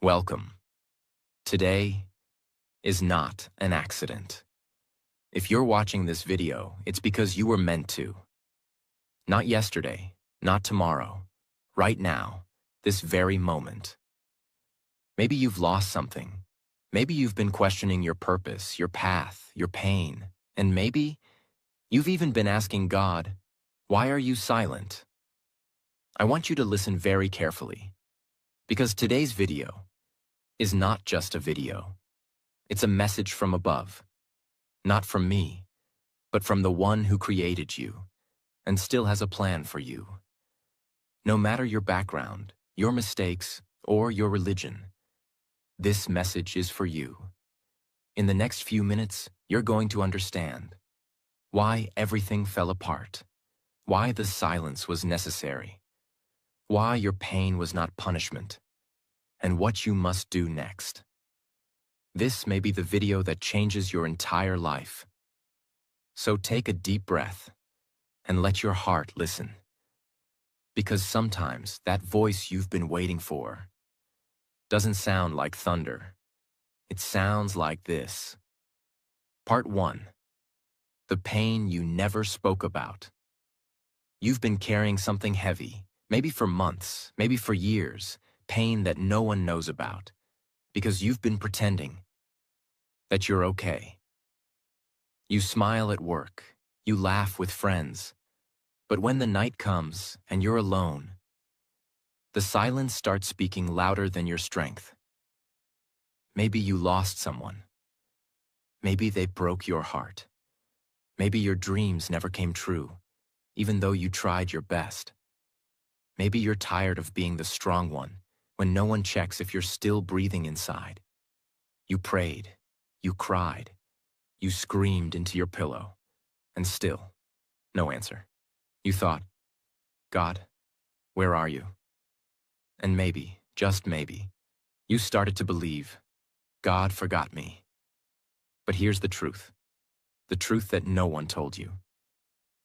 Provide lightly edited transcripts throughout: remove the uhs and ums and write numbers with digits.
Welcome. Today is not an accident. If you're watching this video, it's because you were meant to. Not yesterday, not tomorrow, right now, this very moment. Maybe you've lost something. Maybe you've been questioning your purpose, your path, your pain, and maybe you've even been asking God, why are you silent? I want you to listen very carefully, because today's video is not just a video. It's a message from above, not from me, but from the one who created you and still has a plan for you. No matter your background, your mistakes, or your religion, this message is for you. In the next few minutes, you're going to understand why everything fell apart, why the silence was necessary, why your pain was not punishment, and what you must do next. This may be the video that changes your entire life. So take a deep breath and let your heart listen. Because sometimes that voice you've been waiting for doesn't sound like thunder. It sounds like this. Part 1. The pain you never spoke about. You've been carrying something heavy, maybe for months, maybe for years, pain that no one knows about, because you've been pretending that you're okay. You smile at work, you laugh with friends, but when the night comes and you're alone, the silence starts speaking louder than your strength. Maybe you lost someone. Maybe they broke your heart. Maybe your dreams never came true, even though you tried your best. Maybe you're tired of being the strong one when no one checks if you're still breathing inside. You prayed, you cried, you screamed into your pillow, and still, no answer. You thought, God, where are you? And maybe, just maybe, you started to believe, God forgot me. But here's the truth that no one told you.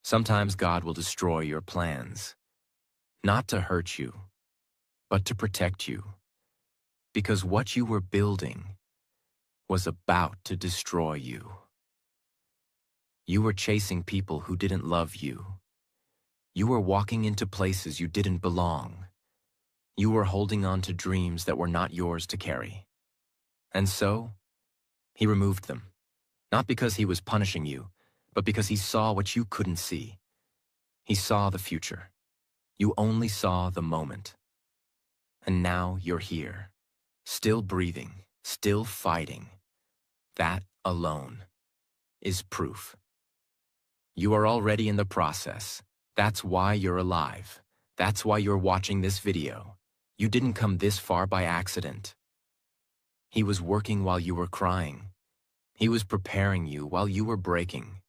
Sometimes God will destroy your plans, not to hurt you, but to protect you. Because what you were building was about to destroy you. You were chasing people who didn't love you. You were walking into places you didn't belong. You were holding on to dreams that were not yours to carry. And so, he removed them. Not because he was punishing you, but because he saw what you couldn't see. He saw the future. You only saw the moment. And now you're here, still breathing, still fighting. That alone is proof. You are already in the process. That's why you're alive. That's why you're watching this video. You didn't come this far by accident. He was working while you were crying. He was preparing you while you were breaking.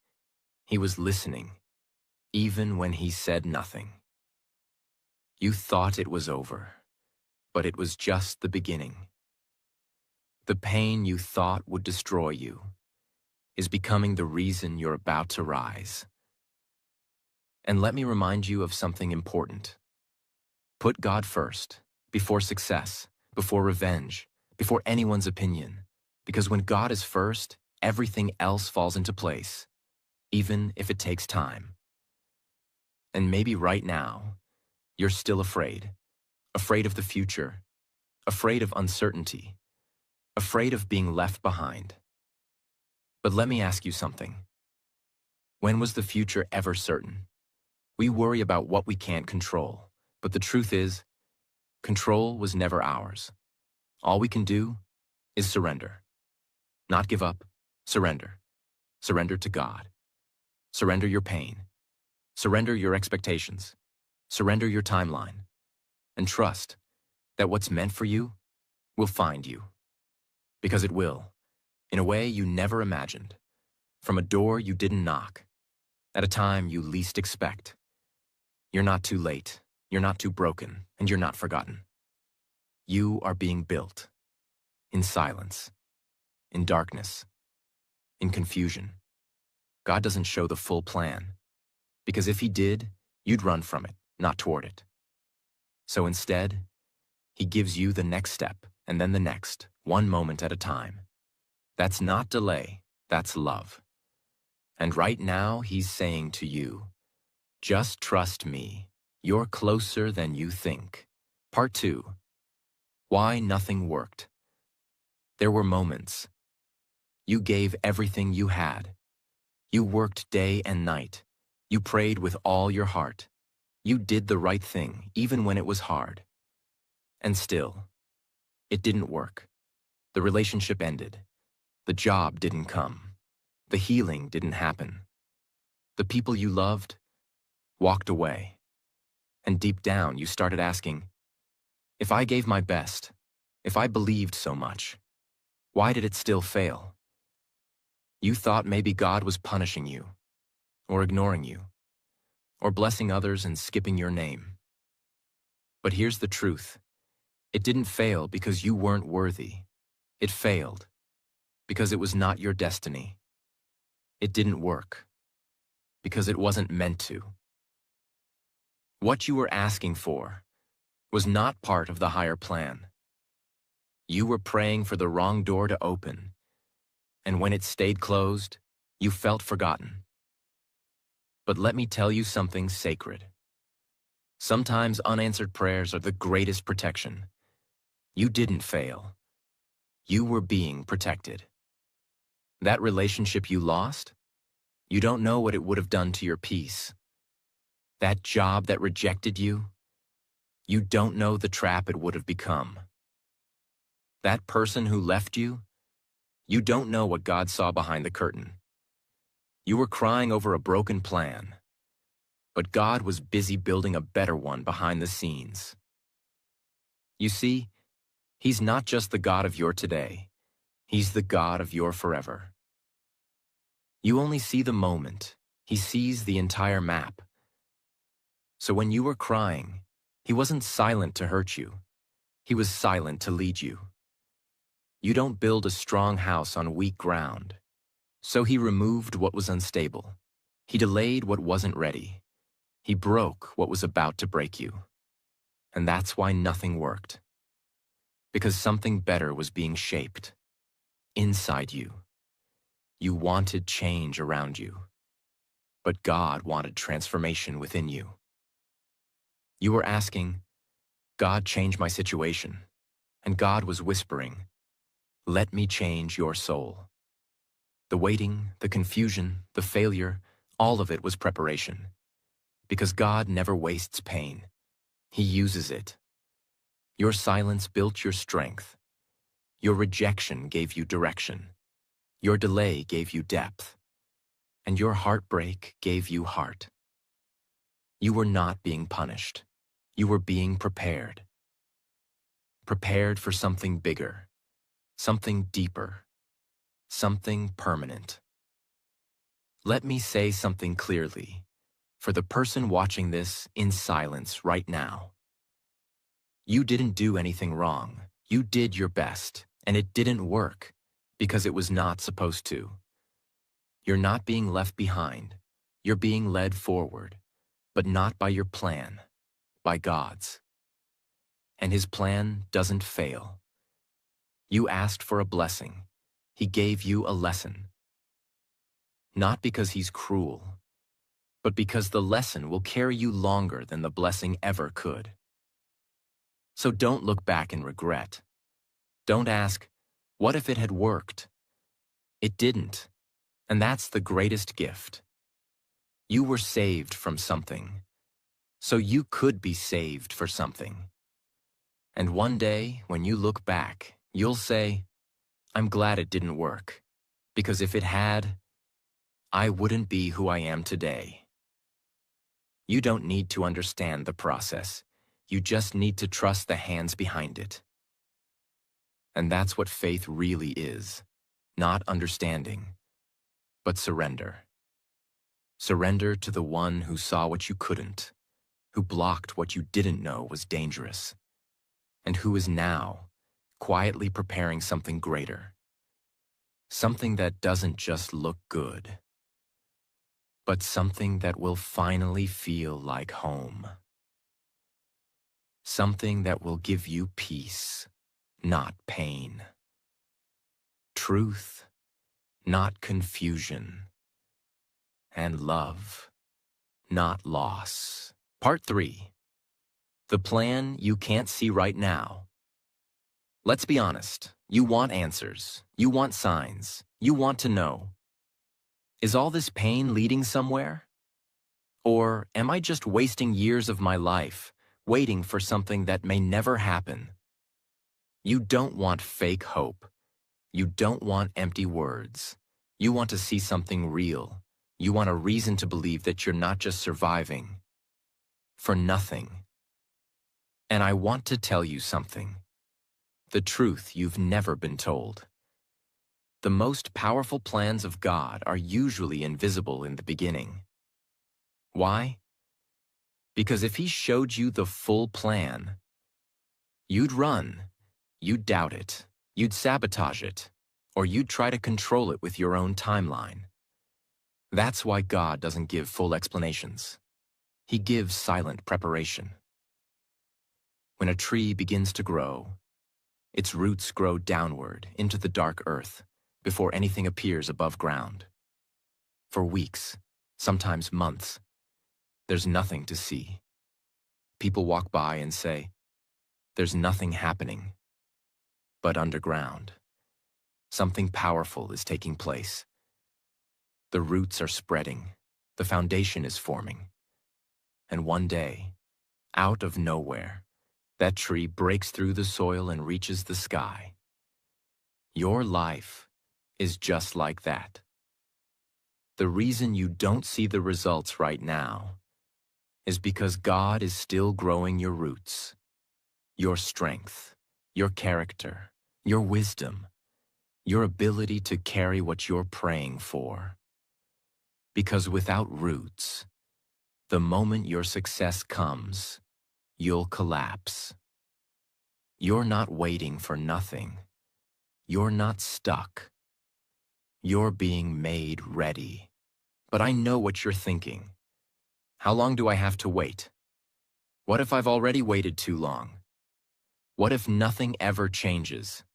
He was listening, even when he said nothing. You thought it was over, but it was just the beginning. The pain you thought would destroy you is becoming the reason you're about to rise. And let me remind you of something important. Put God first, before success, before revenge, before anyone's opinion. Because when God is first, everything else falls into place, even if it takes time. And maybe right now, you're still afraid of the future, afraid of uncertainty, afraid of being left behind. But let me ask you something. When was the future ever certain? We worry about what we can't control, but the truth is, control was never ours. All we can do is surrender. Not give up, surrender. Surrender to God. Surrender your pain. Surrender your expectations. Surrender your timeline. And trust that what's meant for you will find you. Because it will, in a way you never imagined, from a door you didn't knock, at a time you least expect. You're not too late, you're not too broken, and you're not forgotten. You are being built, in silence, in darkness, in confusion. God doesn't show the full plan, because if he did, you'd run from it, not toward it. So instead, he gives you the next step, and then the next, one moment at a time. That's not delay, that's love. And right now, he's saying to you, just trust me. You're closer than you think. Part 2. Why nothing worked. There were moments. You gave everything you had. You worked day and night. You prayed with all your heart. You did the right thing, even when it was hard. And still, it didn't work. The relationship ended. The job didn't come. The healing didn't happen. The people you loved walked away. And deep down, you started asking, if I gave my best, if I believed so much, why did it still fail? You thought maybe God was punishing you, or ignoring you, or blessing others and skipping your name. But here's the truth. It didn't fail because you weren't worthy. It failed because it was not your destiny. It didn't work because it wasn't meant to. What you were asking for was not part of the higher plan. You were praying for the wrong door to open, and when it stayed closed, you felt forgotten. But let me tell you something sacred. Sometimes unanswered prayers are the greatest protection. You didn't fail. You were being protected. That relationship you lost, you don't know what it would have done to your peace. That job that rejected you, you don't know the trap it would have become. That person who left you, you don't know what God saw behind the curtain. You were crying over a broken plan, but God was busy building a better one behind the scenes. You see, He's not just the God of your today, He's the God of your forever. You only see the moment, He sees the entire map. So when you were crying, He wasn't silent to hurt you, He was silent to lead you. You don't build a strong house on weak ground. So He removed what was unstable. He delayed what wasn't ready. He broke what was about to break you. And that's why nothing worked. Because something better was being shaped inside you. You wanted change around you, but God wanted transformation within you. You were asking, God, change my situation. And God was whispering, let me change your soul. The waiting, the confusion, the failure, all of it was preparation. Because God never wastes pain. He uses it. Your silence built your strength. Your rejection gave you direction. Your delay gave you depth. And your heartbreak gave you heart. You were not being punished. You were being prepared. Prepared for something bigger, something deeper, something permanent. Let me say something clearly, for the person watching this in silence right now. You didn't do anything wrong. You did your best, and it didn't work because it was not supposed to. You're not being left behind. You're being led forward, but not by your plan, by God's. And His plan doesn't fail. You asked for a blessing. He gave you a lesson. Not because He's cruel, but because the lesson will carry you longer than the blessing ever could. So don't look back in regret. Don't ask, what if it had worked? It didn't, and that's the greatest gift. You were saved from something, so you could be saved for something. And one day, when you look back, you'll say, I'm glad it didn't work, because if it had, I wouldn't be who I am today. You don't need to understand the process. You just need to trust the hands behind it. And that's what faith really is. Not understanding, but surrender. Surrender to the one who saw what you couldn't, who blocked what you didn't know was dangerous, and who is now quietly preparing something greater. Something that doesn't just look good, but something that will finally feel like home. Something that will give you peace, not pain. Truth, not confusion. And love, not loss. Part 3. The plan you can't see right now. Let's be honest. You want answers. You want signs. You want to know. Is all this pain leading somewhere? Or am I just wasting years of my life, waiting for something that may never happen? You don't want fake hope. You don't want empty words. You want to see something real. You want a reason to believe that you're not just surviving for nothing. And I want to tell you something. The truth you've never been told. The most powerful plans of God are usually invisible in the beginning. Why? Because if He showed you the full plan, you'd run, you'd doubt it, you'd sabotage it, or you'd try to control it with your own timeline. That's why God doesn't give full explanations. He gives silent preparation. When a tree begins to grow, its roots grow downward into the dark earth before anything appears above ground. For weeks, sometimes months, there's nothing to see. People walk by and say, "There's nothing happening." But underground, something powerful is taking place. The roots are spreading, the foundation is forming. And one day, out of nowhere, that tree breaks through the soil and reaches the sky. Your life is just like that. The reason you don't see the results right now is because God is still growing your roots, your strength, your character, your wisdom, your ability to carry what you're praying for. Because without roots, the moment your success comes, you'll collapse. You're not waiting for nothing. You're not stuck. You're being made ready. But I know what you're thinking. How long do I have to wait? What if I've already waited too long? What if nothing ever changes?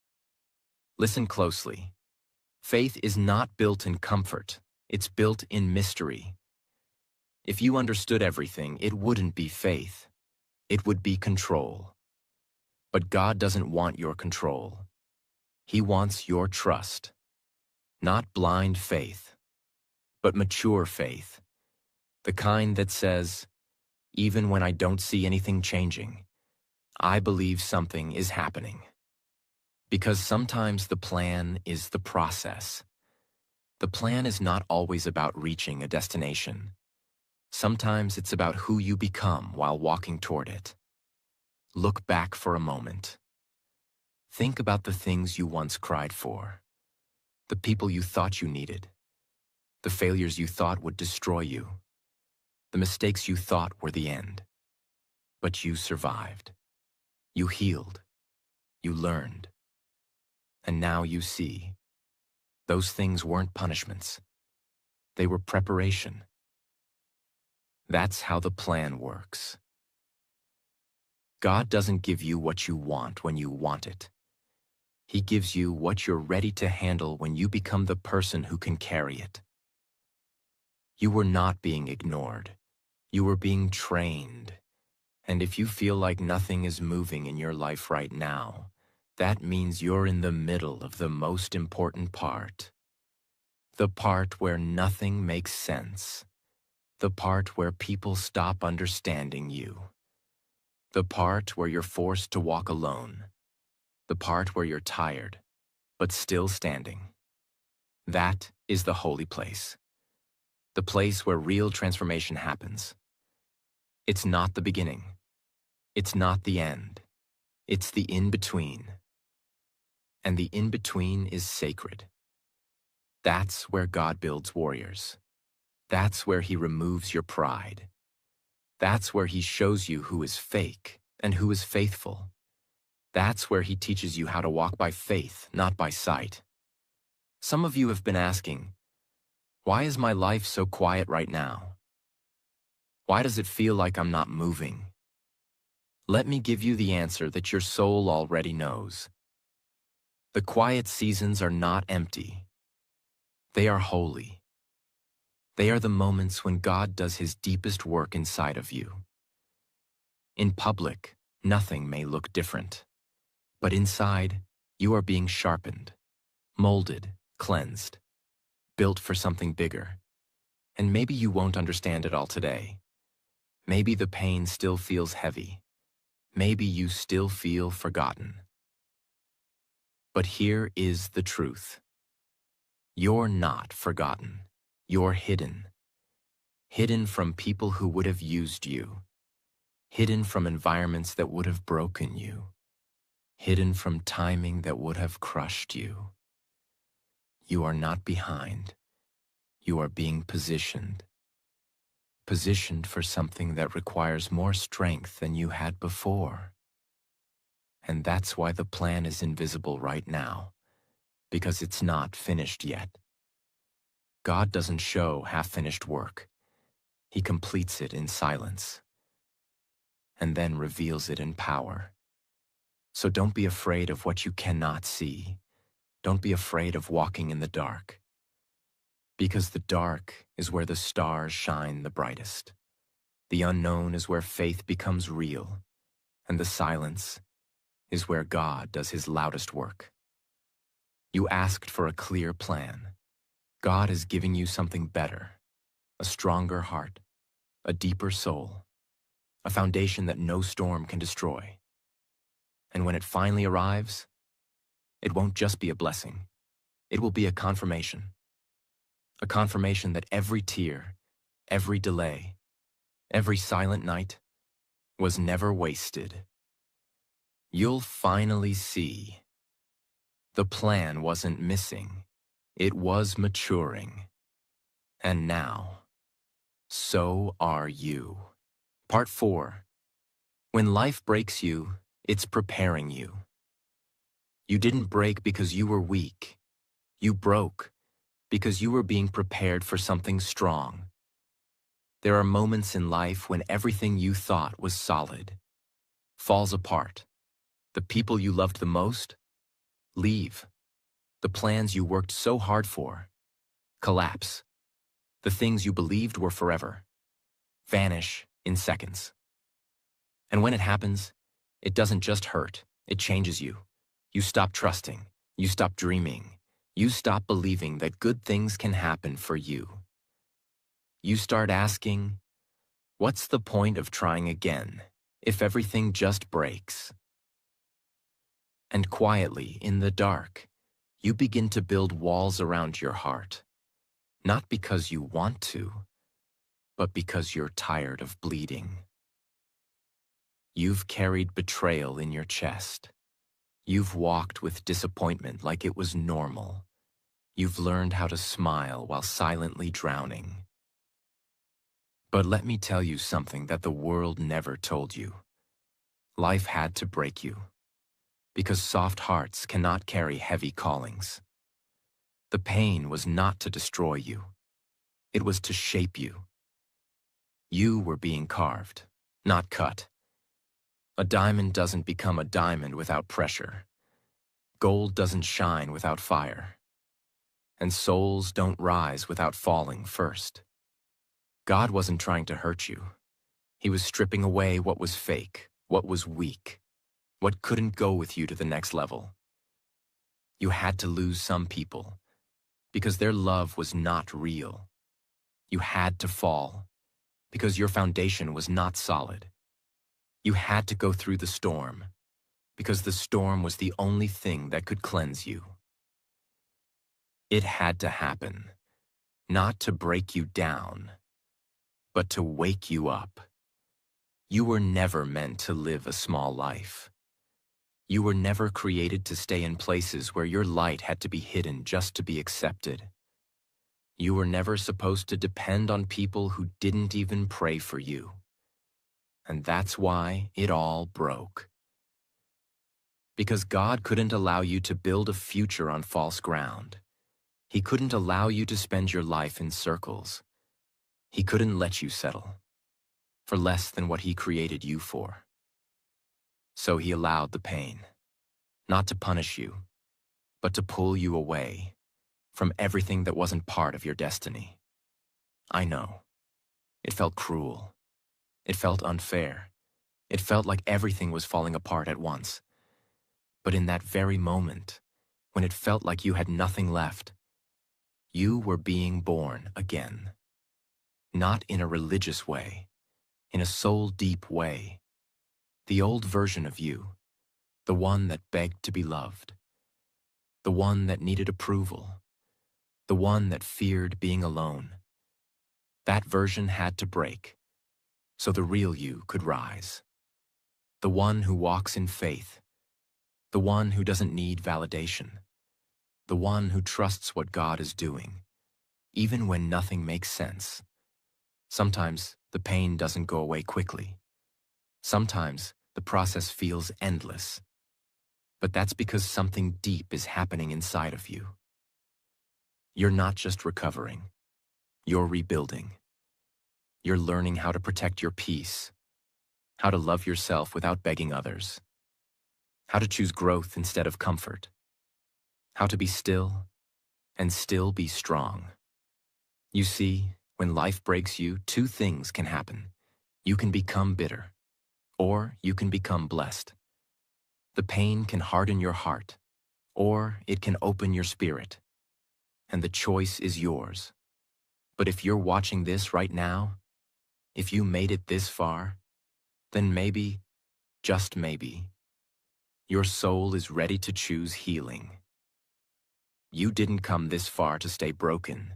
Listen closely. Faith is not built in comfort. It's built in mystery. If you understood everything, it wouldn't be faith. It would be control. But God doesn't want your control. He wants your trust. Not blind faith, but mature faith. The kind that says, even when I don't see anything changing, I believe something is happening. Because sometimes the plan is the process. The plan is not always about reaching a destination. Sometimes it's about who you become while walking toward it. Look back for a moment. Think about the things you once cried for, the people you thought you needed, the failures you thought would destroy you, the mistakes you thought were the end. But you survived. You healed. You learned. And now you see, those things weren't punishments. They were preparation. That's how the plan works. God doesn't give you what you want when you want it. He gives you what you're ready to handle when you become the person who can carry it. You were not being ignored. You were being trained. And if you feel like nothing is moving in your life right now, that means you're in the middle of the most important part. The part where nothing makes sense. The part where people stop understanding you. The part where you're forced to walk alone. The part where you're tired, but still standing. That is the holy place. The place where real transformation happens. It's not the beginning. It's not the end. It's the in-between. And the in-between is sacred. That's where God builds warriors. That's where He removes your pride. That's where He shows you who is fake and who is faithful. That's where He teaches you how to walk by faith, not by sight. Some of you have been asking, why is my life so quiet right now? Why does it feel like I'm not moving? Let me give you the answer that your soul already knows. The quiet seasons are not empty. They are holy. They are the moments when God does his deepest work inside of you. In public, nothing may look different, but inside, you are being sharpened, molded, cleansed, built for something bigger. And maybe you won't understand it all today. Maybe the pain still feels heavy. Maybe you still feel forgotten. But here is the truth. You're not forgotten. You're hidden. Hidden from people who would have used you. Hidden from environments that would have broken you. Hidden from timing that would have crushed you. You are not behind. You are being positioned. Positioned for something that requires more strength than you had before. And that's why the plan is invisible right now, because it's not finished yet. God doesn't show half-finished work. He completes it in silence, and then reveals it in power. So don't be afraid of what you cannot see. Don't be afraid of walking in the dark, because the dark is where the stars shine the brightest. The unknown is where faith becomes real, and the silence is where God does his loudest work. You asked for a clear plan. God is giving you something better, a stronger heart, a deeper soul, a foundation that no storm can destroy. And when it finally arrives, it won't just be a blessing. It will be a confirmation that every tear, every delay, every silent night was never wasted. You'll finally see. The plan wasn't missing. It was maturing. And now, so are you. Part 4. When life breaks you, it's preparing you. You didn't break because you were weak. You broke because you were being prepared for something strong. There are moments in life when everything you thought was solid falls apart. The people you loved the most leave. The plans you worked so hard for collapse. The things you believed were forever vanish in seconds. And when it happens, it doesn't just hurt, it changes you. You stop trusting. You stop dreaming. You stop believing that good things can happen for you. You start asking, what's the point of trying again if everything just breaks? And quietly, in the dark, you begin to build walls around your heart, not because you want to, but because you're tired of bleeding. You've carried betrayal in your chest. You've walked with disappointment like it was normal. You've learned how to smile while silently drowning. But let me tell you something that the world never told you. Life had to break you, because soft hearts cannot carry heavy callings. The pain was not to destroy you. It was to shape you. You were being carved, not cut. A diamond doesn't become a diamond without pressure. Gold doesn't shine without fire. And souls don't rise without falling first. God wasn't trying to hurt you. He was stripping away what was fake, what was weak, what couldn't go with you to the next level. You had to lose some people because their love was not real. You had to fall because your foundation was not solid. You had to go through the storm because the storm was the only thing that could cleanse you. It had to happen, not to break you down, but to wake you up. You were never meant to live a small life. You were never created to stay in places where your light had to be hidden just to be accepted. You were never supposed to depend on people who didn't even pray for you. And that's why it all broke. Because God couldn't allow you to build a future on false ground. He couldn't allow you to spend your life in circles. He couldn't let you settle for less than what He created you for. So He allowed the pain, not to punish you, but to pull you away from everything that wasn't part of your destiny. I know. It felt cruel. It felt unfair. It felt like everything was falling apart at once. But in that very moment, when it felt like you had nothing left, you were being born again. Not in a religious way, in a soul-deep way. The old version of you, the one that begged to be loved, the one that needed approval, the one that feared being alone. That version had to break, so the real you could rise. The one who walks in faith, the one who doesn't need validation, the one who trusts what God is doing, even when nothing makes sense. Sometimes the pain doesn't go away quickly. Sometimes the process feels endless. But that's because something deep is happening inside of you. You're not just recovering. You're rebuilding. You're learning how to protect your peace, how to love yourself without begging others, how to choose growth instead of comfort, how to be still and still be strong. You see, when life breaks you, two things can happen. You can become bitter, or you can become blessed. The pain can harden your heart, or it can open your spirit, and the choice is yours. But if you're watching this right now, if you made it this far, then maybe, just maybe, your soul is ready to choose healing. You didn't come this far to stay broken.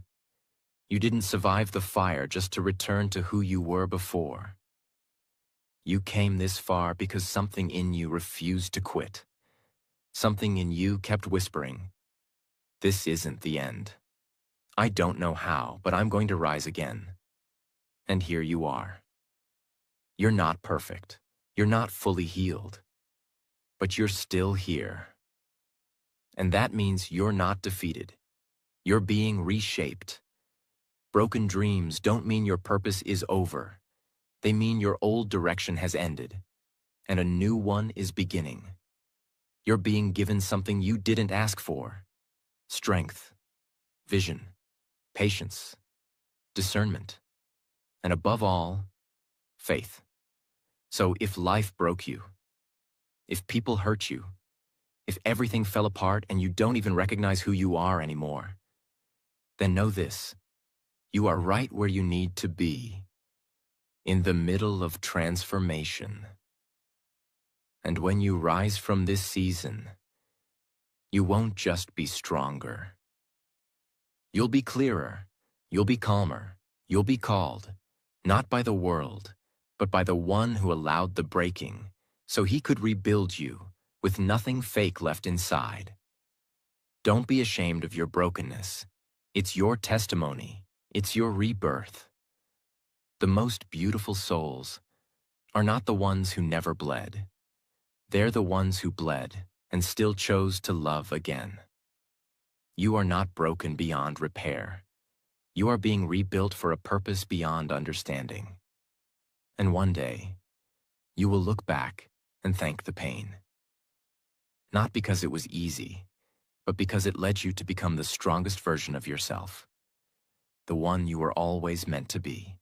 You didn't survive the fire just to return to who you were before. You came this far because something in you refused to quit. Something in you kept whispering, "This isn't the end. I don't know how, but I'm going to rise again." And here you are. You're not perfect. You're not fully healed. But you're still here. And that means you're not defeated. You're being reshaped. Broken dreams don't mean your purpose is over. They mean your old direction has ended, and a new one is beginning. You're being given something you didn't ask for: strength, vision, patience, discernment, and above all, faith. So if life broke you, if people hurt you, if everything fell apart and you don't even recognize who you are anymore, then know this: you are right where you need to be, in the middle of transformation. And when you rise from this season, you won't just be stronger. You'll be clearer, you'll be calmer, you'll be called, not by the world, but by the one who allowed the breaking, so he could rebuild you with nothing fake left inside. Don't be ashamed of your brokenness. It's your testimony. It's your rebirth. The most beautiful souls are not the ones who never bled. They're the ones who bled and still chose to love again. You are not broken beyond repair. You are being rebuilt for a purpose beyond understanding. And one day, you will look back and thank the pain. Not because it was easy, but because it led you to become the strongest version of yourself, the one you were always meant to be.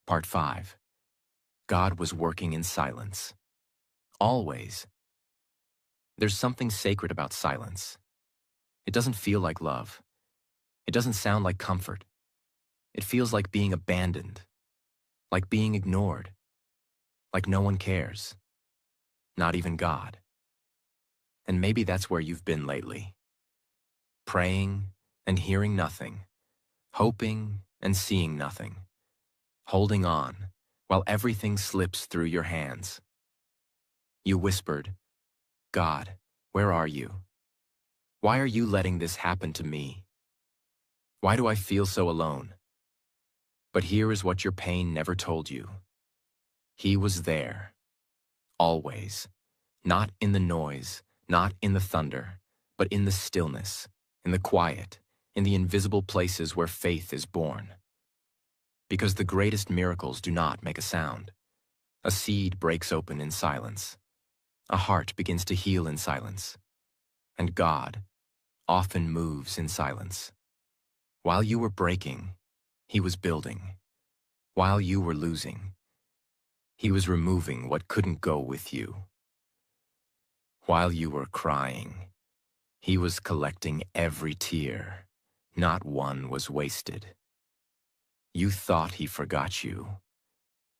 Part 5. God was working in silence. Always. There's something sacred about silence. It doesn't feel like love. It doesn't sound like comfort. It feels like being abandoned, like being ignored, like no one cares, not even God. And maybe that's where you've been lately. Praying and hearing nothing, hoping and seeing nothing, holding on while everything slips through your hands. You whispered, "God, where are you? Why are you letting this happen to me? Why do I feel so alone?" But here is what your pain never told you. He was there, always, not in the noise, not in the thunder, but in the stillness, in the quiet, in the invisible places where faith is born. Because the greatest miracles do not make a sound. A seed breaks open in silence. A heart begins to heal in silence. And God often moves in silence. While you were breaking, he was building. While you were losing, he was removing what couldn't go with you. While you were crying, he was collecting every tear. Not one was wasted. You thought he forgot you,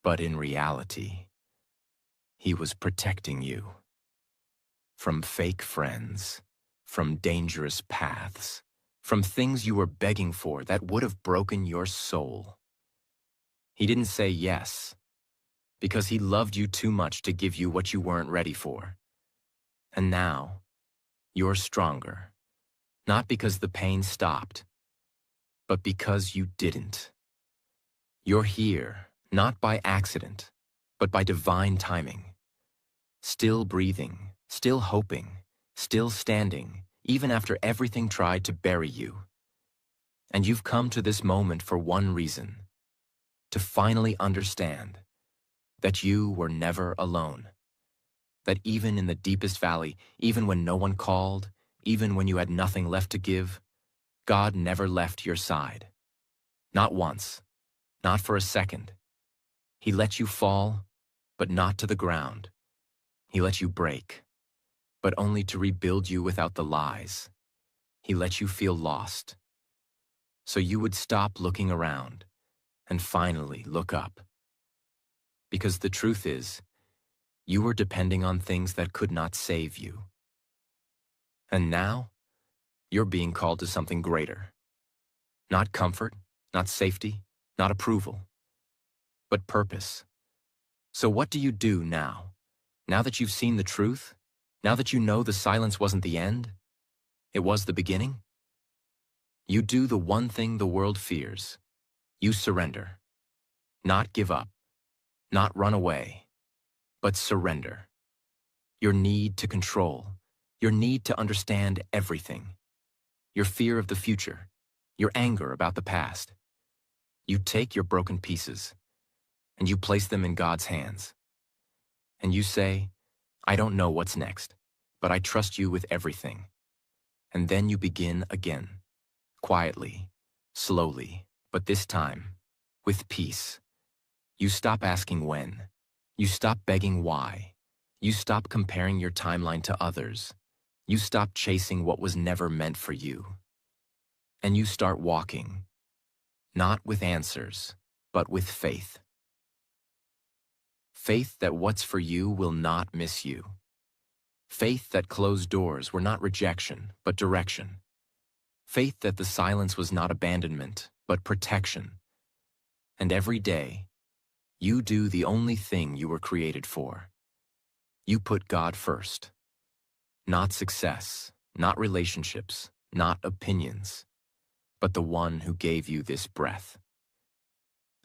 but in reality, he was protecting you. From fake friends, from dangerous paths, from things you were begging for that would have broken your soul. He didn't say yes, because he loved you too much to give you what you weren't ready for. And now, you're stronger, not because the pain stopped, but because you didn't. You're here, not by accident, but by divine timing. Still breathing, still hoping, still standing, even after everything tried to bury you. And you've come to this moment for one reason: to finally understand that you were never alone. That even in the deepest valley, even when no one called, even when you had nothing left to give, God never left your side. Not once, not for a second. He let you fall, but not to the ground. He let you break, but only to rebuild you without the lies. He let you feel lost, so you would stop looking around and finally look up. Because the truth is, you were depending on things that could not save you. And now, you're being called to something greater. Not comfort, not safety, not approval, but purpose. So what do you do now? Now that you've seen the truth? Now that you know the silence wasn't the end? It was the beginning? You do the one thing the world fears. You surrender. Not give up. Not run away. But surrender. Your need to control. Your need to understand everything. Your fear of the future. Your anger about the past. You take your broken pieces and you place them in God's hands. And you say, I don't know what's next, but I trust you with everything. And then you begin again, quietly, slowly, but this time, with peace. You stop asking when. You stop begging why. You stop comparing your timeline to others. You stop chasing what was never meant for you. And you start walking, not with answers, but with faith. Faith that what's for you will not miss you. Faith that closed doors were not rejection, but direction. Faith that the silence was not abandonment, but protection. And every day, you do the only thing you were created for. You put God first. Not success, not relationships, not opinions, but the one who gave you this breath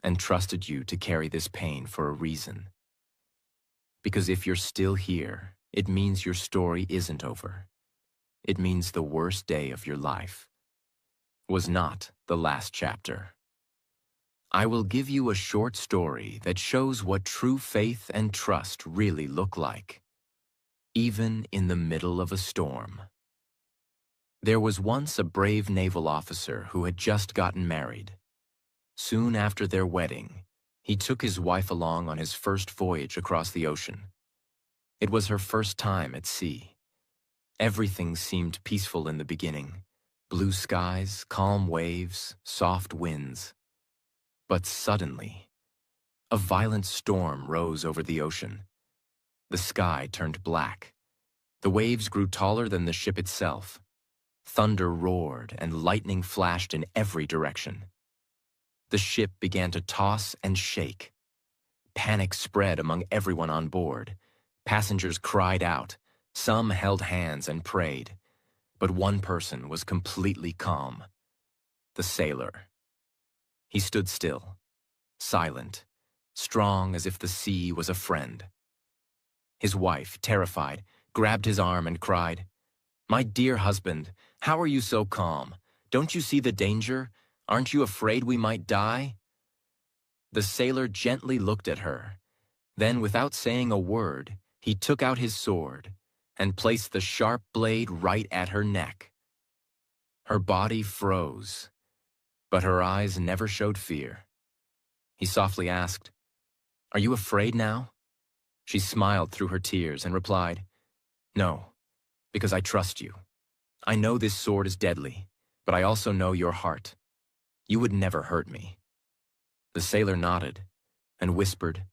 and trusted you to carry this pain for a reason. Because if you're still here, it means your story isn't over. It means the worst day of your life was not the last chapter. I will give you a short story that shows what true faith and trust really look like, even in the middle of a storm. There was once a brave naval officer who had just gotten married. Soon after their wedding, he took his wife along on his first voyage across the ocean. It was her first time at sea. Everything seemed peaceful in the beginning. Blue skies, calm waves, soft winds. But suddenly, a violent storm rose over the ocean. The sky turned black. The waves grew taller than the ship itself. Thunder roared and lightning flashed in every direction. The ship began to toss and shake. Panic spread among everyone on board. Passengers cried out. Some held hands and prayed. But one person was completely calm. The sailor. He stood still, silent, strong as if the sea was a friend. His wife, terrified, grabbed his arm and cried, "My dear husband, how are you so calm? Don't you see the danger? Aren't you afraid we might die?" The sailor gently looked at her. Then, without saying a word, he took out his sword and placed the sharp blade right at her neck. Her body froze, but her eyes never showed fear. He softly asked, "Are you afraid now?" She smiled through her tears and replied, "No, because I trust you. I know this sword is deadly, but I also know your heart. You would never hurt me." The sailor nodded and whispered,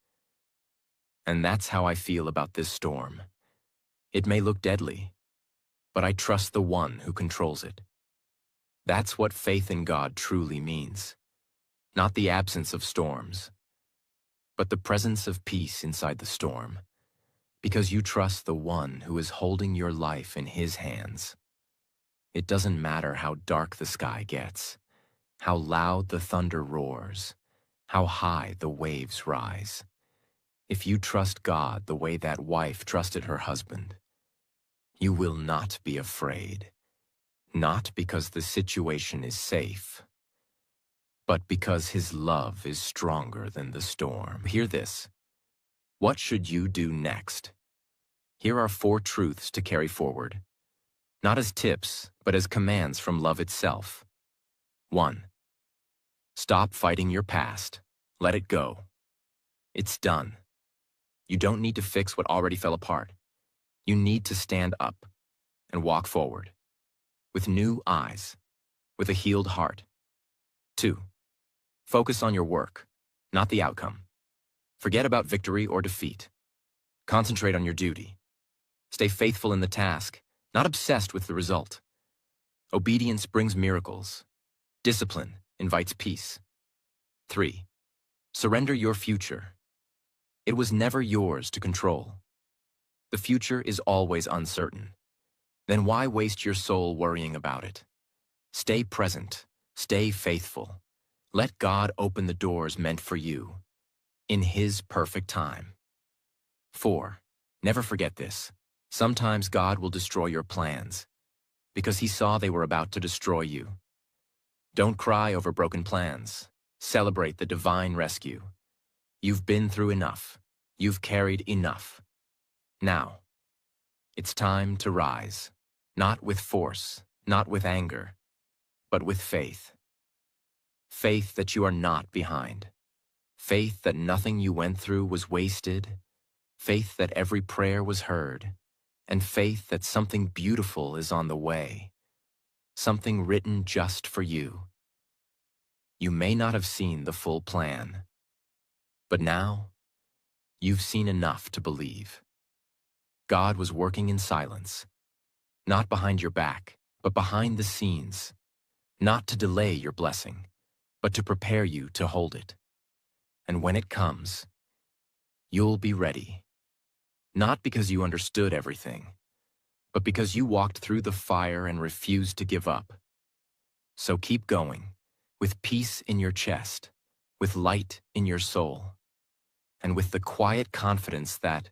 "And that's how I feel about this storm. It may look deadly, but I trust the one who controls it." That's what faith in God truly means. Not the absence of storms, but the presence of peace inside the storm, because you trust the one who is holding your life in his hands. It doesn't matter how dark the sky gets, how loud the thunder roars, how high the waves rise. If you trust God the way that wife trusted her husband, you will not be afraid. Not because the situation is safe, but because his love is stronger than the storm. Hear this. What should you do next? Here are 4 truths to carry forward, not as tips, but as commands from love itself. 1. Stop fighting your past. Let it go. It's done. You don't need to fix what already fell apart. You need to stand up and walk forward with new eyes, with a healed heart. 2. Focus on your work, not the outcome. Forget about victory or defeat. Concentrate on your duty. Stay faithful in the task, not obsessed with the result. Obedience brings miracles. Discipline invites peace. 3. Surrender your future. It was never yours to control. The future is always uncertain. Then why waste your soul worrying about it? Stay present. Stay faithful. Let God open the doors meant for you, in His perfect time. 4. Never forget this. Sometimes God will destroy your plans, because He saw they were about to destroy you. Don't cry over broken plans. Celebrate the divine rescue. You've been through enough. You've carried enough. Now, it's time to rise, not with force, not with anger, but with faith. Faith that you are not behind. Faith that nothing you went through was wasted. Faith that every prayer was heard. And faith that something beautiful is on the way. Something written just for you. You may not have seen the full plan, but now you've seen enough to believe. God was working in silence, not behind your back, but behind the scenes, not to delay your blessing, but to prepare you to hold it. And when it comes, you'll be ready, not because you understood everything, but because you walked through the fire and refused to give up. So keep going, with peace in your chest, with light in your soul, and with the quiet confidence that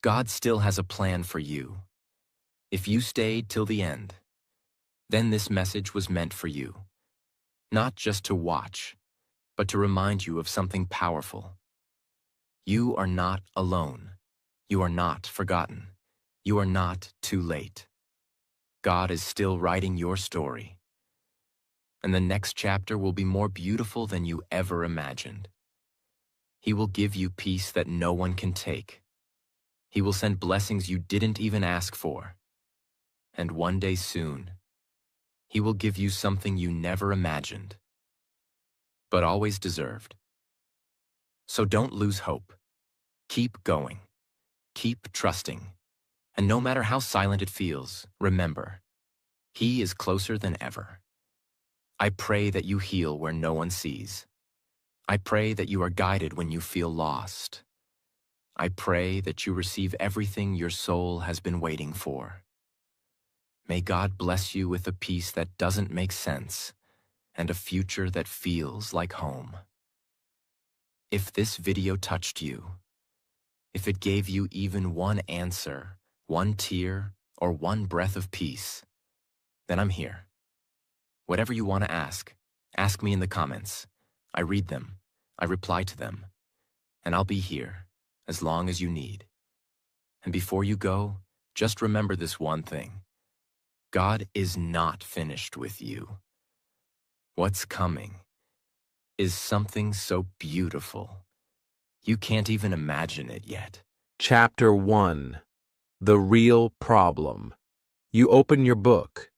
God still has a plan for you. If you stayed till the end, then this message was meant for you, not just to watch, but to remind you of something powerful. You are not alone. You are not forgotten. You are not too late. God is still writing your story, and the next chapter will be more beautiful than you ever imagined. He will give you peace that no one can take. He will send blessings you didn't even ask for. And one day soon, He will give you something you never imagined, but always deserved. So don't lose hope. Keep going. Keep trusting. And no matter how silent it feels, remember, He is closer than ever. I pray that you heal where no one sees. I pray that you are guided when you feel lost. I pray that you receive everything your soul has been waiting for. May God bless you with a peace that doesn't make sense and a future that feels like home. If this video touched you, if it gave you even one answer, one tear, or one breath of peace, then I'm here. Whatever you want to ask me in the comments. I read them, I reply to them, and I'll be here as long as you need. And before you go, just remember this one thing. God is not finished with you. What's coming is something so beautiful, you can't even imagine it yet. Chapter 1. The Real Problem. You open your book.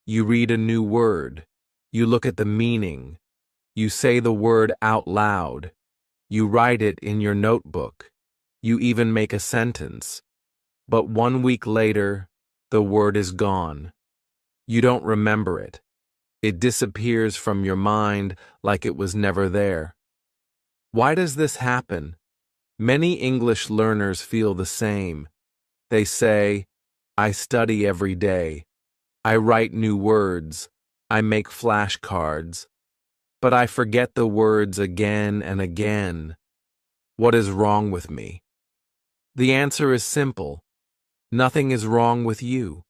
You read a new word. You look at the meaning. You say the word out loud. You write it in your notebook. You even make a sentence. But 1 week later, the word is gone. You don't remember it. It disappears from your mind like it was never there. Why does this happen? Many English learners feel the same. They say, I study every day. I write new words. I make flashcards. But I forget the words again and again. What is wrong with me? The answer is simple. Nothing is wrong with you.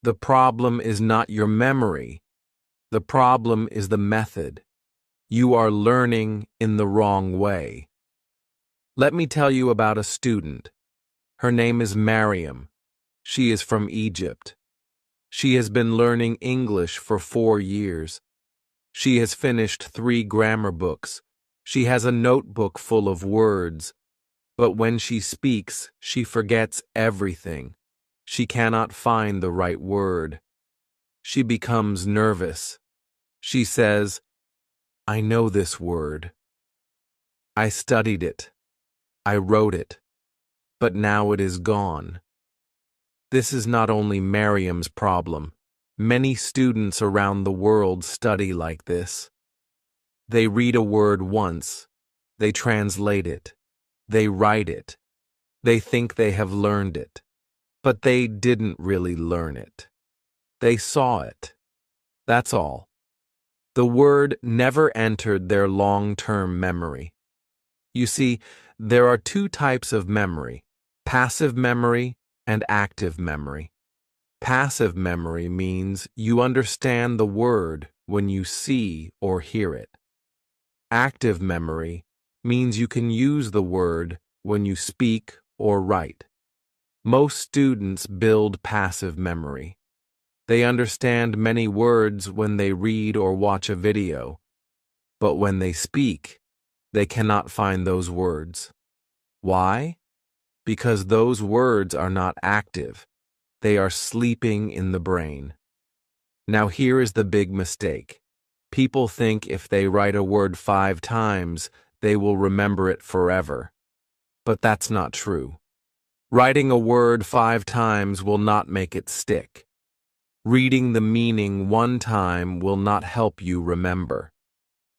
The problem is not your memory. The problem is the method. You are learning in the wrong way. Let me tell you about a student. Her name is Mariam. She is from Egypt. She has been learning English for 4 years. She has finished 3 grammar books. She has a notebook full of words. But when she speaks, she forgets everything. She cannot find the right word. She becomes nervous. She says, I know this word. I studied it. I wrote it. But now it is gone. This is not only Mariam's problem. Many students around the world study like this. They read a word once. They translate it. They write it. They think they have learned it. But they didn't really learn it. They saw it. That's all. The word never entered their long-term memory. You see, there are 2 types of memory: passive memory and active memory. Passive memory means you understand the word when you see or hear it. Active memory means you can use the word when you speak or write. Most students build passive memory. They understand many words when they read or watch a video, but when they speak, they cannot find those words. Why? Because those words are not active. They are sleeping in the brain. Now here is the big mistake. People think if they write a word 5 times, they will remember it forever. But that's not true. Writing a word 5 times will not make it stick. Reading the meaning 1 time will not help you remember.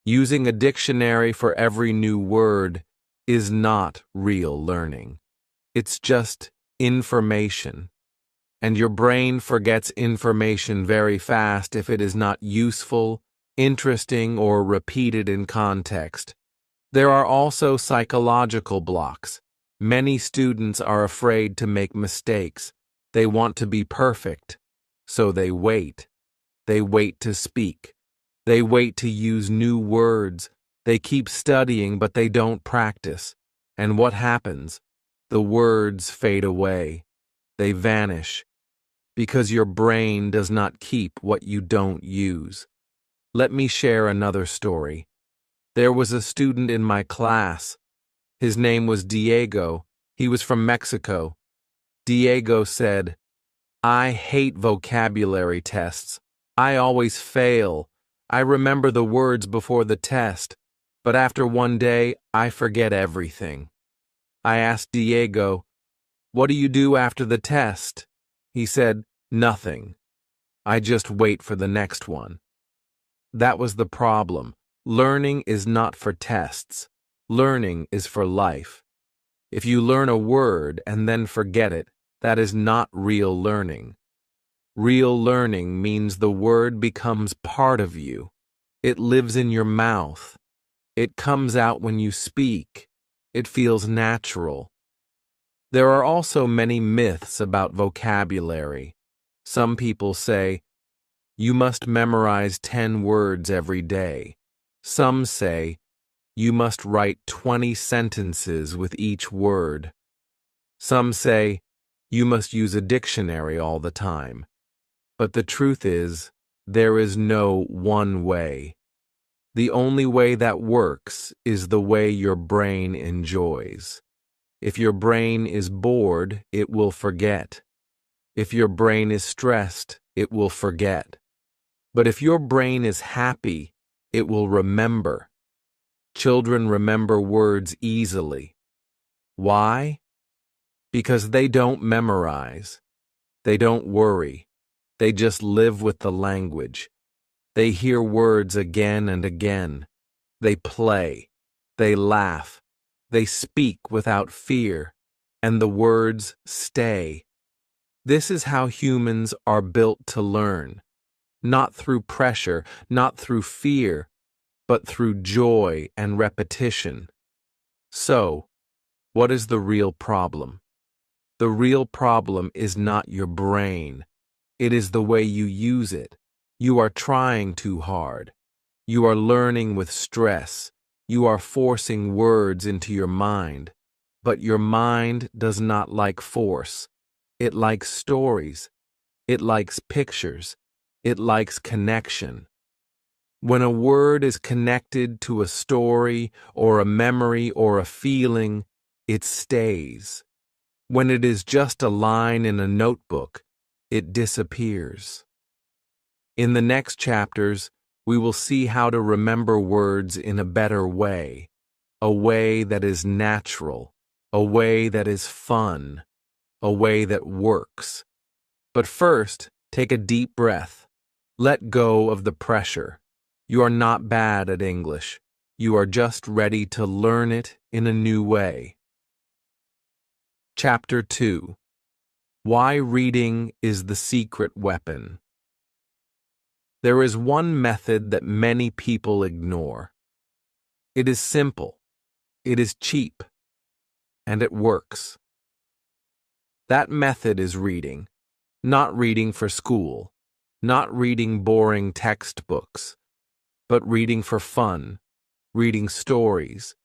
Using a dictionary for every new word is not real learning. It's just information. And your brain forgets information very fast if it is not useful, interesting, or repeated in context. There are also psychological blocks. Many students are afraid to make mistakes. They want to be perfect. So they wait. They wait to speak. They wait to use new words. They keep studying, but they don't practice. And what happens? The words fade away. They vanish. Because your brain does not keep what you don't use. Let me share another story. There was a student in my class. His name was Diego. He was from Mexico. Diego said, I hate vocabulary tests. I always fail. I remember the words before the test, but after 1 day, I forget everything. I asked Diego, what do you do after the test? He said, nothing. I just wait for the next one. That was the problem. Learning is not for tests. Learning is for life. If you learn a word and then forget it, that is not real learning. Real learning means the word becomes part of you. It lives in your mouth. It comes out when you speak. It feels natural. There are also many myths about vocabulary. Some people say, you must memorize 10 words every day. Some say, you must write 20 sentences with each word. Some say, you must use a dictionary all the time. But the truth is, there is no one way. The only way that works is the way your brain enjoys. If your brain is bored, it will forget. If your brain is stressed, it will forget. But if your brain is happy, it will remember. Children remember words easily. Why? Because they don't memorize. They don't worry. They just live with the language. They hear words again and again. They play. They laugh. They speak without fear. And the words stay. This is how humans are built to learn. Not through pressure, not through fear, but through joy and repetition. So, what is the real problem? The real problem is not your brain. It is the way you use it. You are trying too hard. You are learning with stress. You are forcing words into your mind. But your mind does not like force. It likes stories. It likes pictures. It likes connection. When a word is connected to a story or a memory or a feeling, it stays. When it is just a line in a notebook, it disappears. In the next chapters, we will see how to remember words in a better way, a way that is natural, a way that is fun, a way that works. But first, take a deep breath. Let go of the pressure. You are not bad at English. You are just ready to learn it in a new way. Chapter 2. Why Reading is the Secret Weapon. There is one method that many people ignore. It is simple, it is cheap, and it works. That method is reading. Not reading for school, not reading boring textbooks, but reading for fun, reading stories,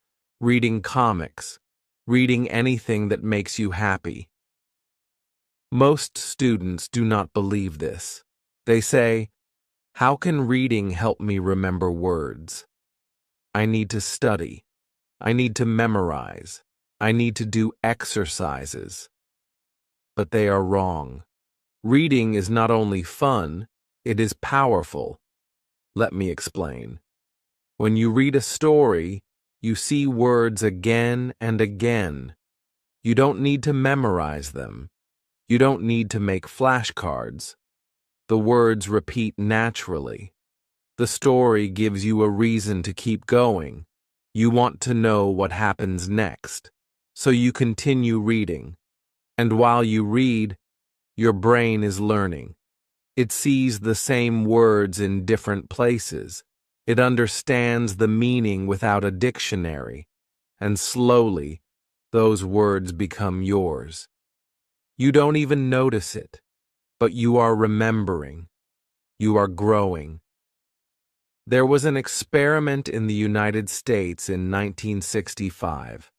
reading comics, reading anything that makes you happy. Most students do not believe this. They say, "How can reading help me remember words? I need to study. I need to memorize. I need to do exercises." But they are wrong. Reading is not only fun, it is powerful. Let me explain. When you read a story, you see words again and again. You don't need to memorize them. You don't need to make flashcards. The words repeat naturally. The story gives you a reason to keep going. You want to know what happens next, so you continue reading. And while you read, your brain is learning. It sees the same words in different places. It understands the meaning without a dictionary. And slowly, those words become yours. You don't even notice it, but you are remembering. You are growing. There was an experiment in the United States in 1965.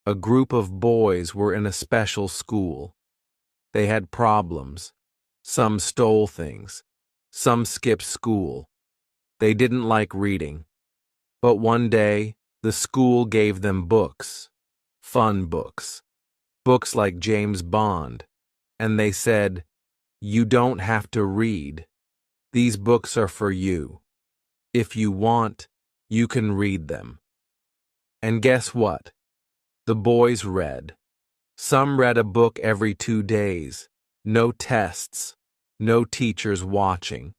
A group of boys were in a special school. They had problems. Some stole things. Some skipped school. They didn't like reading. But one day, the school gave them books. Fun books. Books like James Bond. And they said, "You don't have to read. These books are for you. If you want, you can read them." And guess what? The boys read. Some read a book every 2 days. No tests. No teachers watching.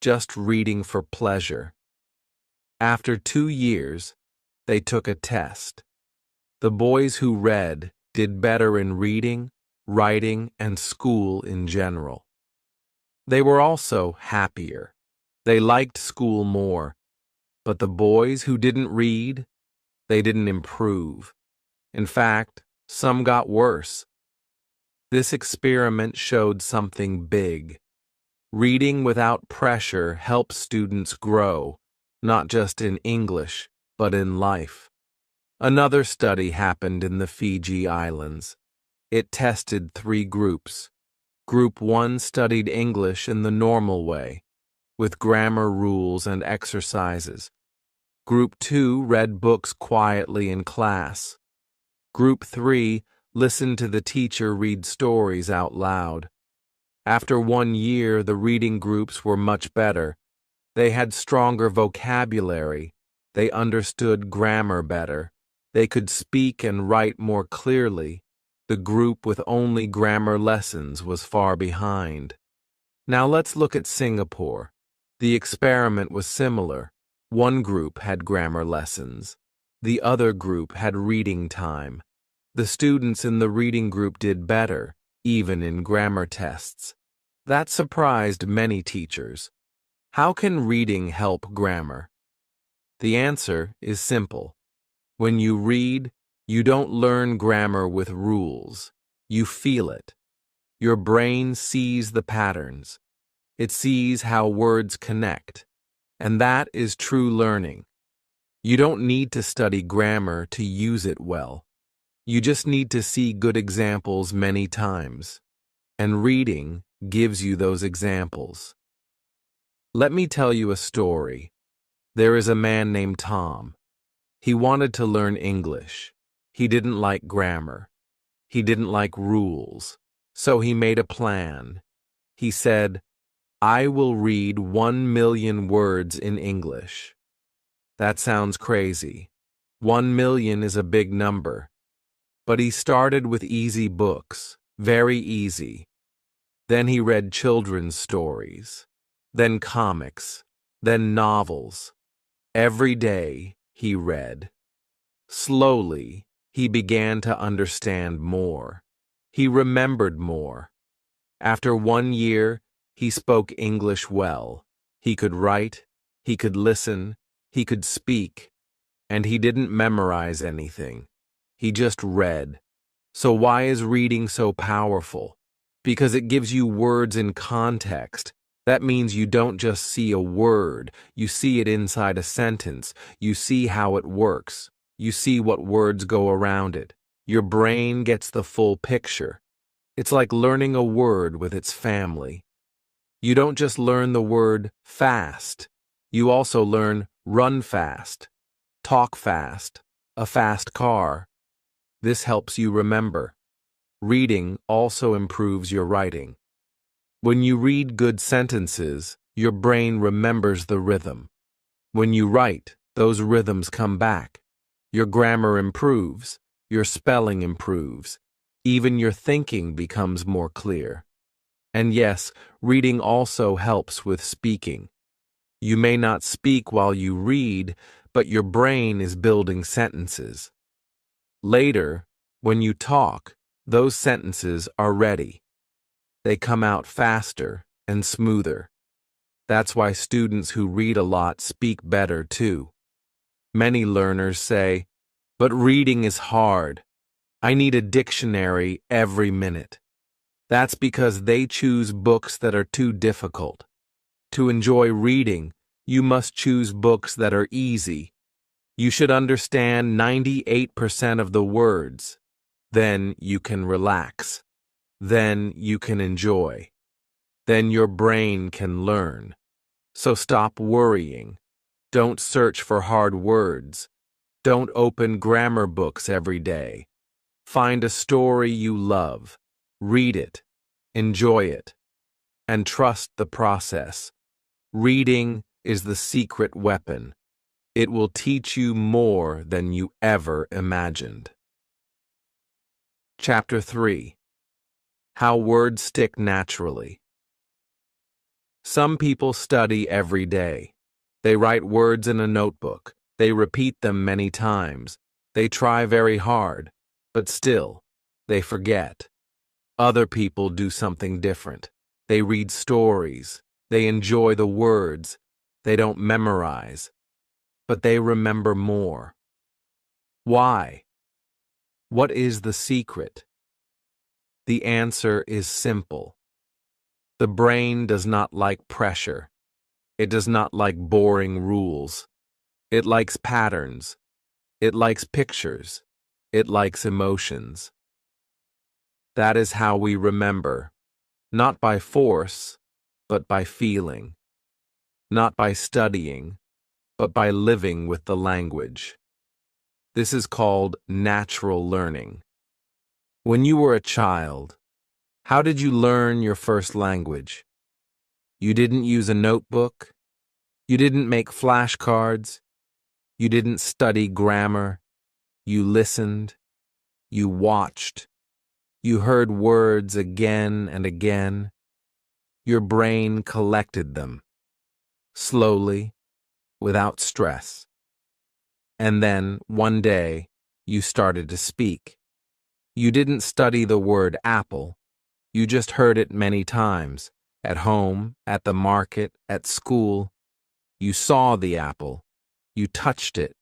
Just reading for pleasure. After 2 years, they took a test. The boys who read did better in reading, writing, and school in general. They were also happier. They liked school more. But the boys who didn't read, they didn't improve. In fact, some got worse. This experiment showed something big. Reading without pressure helps students grow, not just in English, but in life. Another study happened in the Fiji Islands. It tested 3 groups. Group 1 studied English in the normal way, with grammar rules and exercises. Group 2 read books quietly in class. Group 3 listened to the teacher read stories out loud. After 1 year, the reading groups were much better. They had stronger vocabulary. They understood grammar better. They could speak and write more clearly. The group with only grammar lessons was far behind. Now let's look at Singapore. The experiment was similar. One group had grammar lessons. The other group had reading time. The students in the reading group did better, even in grammar tests. That surprised many teachers. How can reading help grammar? The answer is simple. When you read, you don't learn grammar with rules. You feel it. Your brain sees the patterns. It sees how words connect. And that is true learning. You don't need to study grammar to use it well. You just need to see good examples many times. And reading gives you those examples. Let me tell you a story. There is a man named Tom. He wanted to learn English. He didn't like grammar. He didn't like rules. So he made a plan. He said, "I will read 1,000,000 words in English." That sounds crazy. 1,000,000 is a big number. But he started with easy books, very easy. Then he read children's stories, then comics, then novels. Every day he read. Slowly, he began to understand more. He remembered more. After 1 year, he spoke English well. He could write, he could listen, he could speak, and he didn't memorize anything. He just read. So why is reading so powerful? Because it gives you words in context. That means you don't just see a word, you see it inside a sentence. You see how it works. You see what words go around it. Your brain gets the full picture. It's like learning a word with its family. You don't just learn the word fast. You also learn run fast, talk fast, a fast car. This helps you remember. Reading also improves your writing. When you read good sentences, your brain remembers the rhythm. When you write, those rhythms come back. Your grammar improves, your spelling improves, even your thinking becomes more clear. And yes, reading also helps with speaking. You may not speak while you read, but your brain is building sentences. Later, when you talk, those sentences are ready. They come out faster and smoother. That's why students who read a lot speak better too. Many learners say, "But reading is hard. I need a dictionary every minute." That's because they choose books that are too difficult. To enjoy reading, you must choose books that are easy. You should understand 98% of the words. Then you can relax. Then you can enjoy. Then your brain can learn. So stop worrying. Don't search for hard words. Don't open grammar books every day. Find a story you love. Read it. Enjoy it. And trust the process. Reading is the secret weapon. It will teach you more than you ever imagined. Chapter 3. How words stick naturally. Some people study every day. They write words in a notebook. They repeat them many times. They try very hard, but still, they forget. Other people do something different. They read stories. They enjoy the words. They don't memorize, but they remember more. Why? What is the secret? The answer is simple. The brain does not like pressure. It does not like boring rules. It likes patterns. It likes pictures. It likes emotions. That is how we remember. Not by force, but by feeling. Not by studying, but by living with the language. This is called natural learning. When you were a child, how did you learn your first language? You didn't use a notebook. You didn't make flashcards. You didn't study grammar. You listened. You watched. You heard words again and again. Your brain collected them, slowly, without stress. And then, one day, you started to speak. You didn't study the word apple. You just heard it many times, at home, at the market, at school. You saw the apple. You touched it.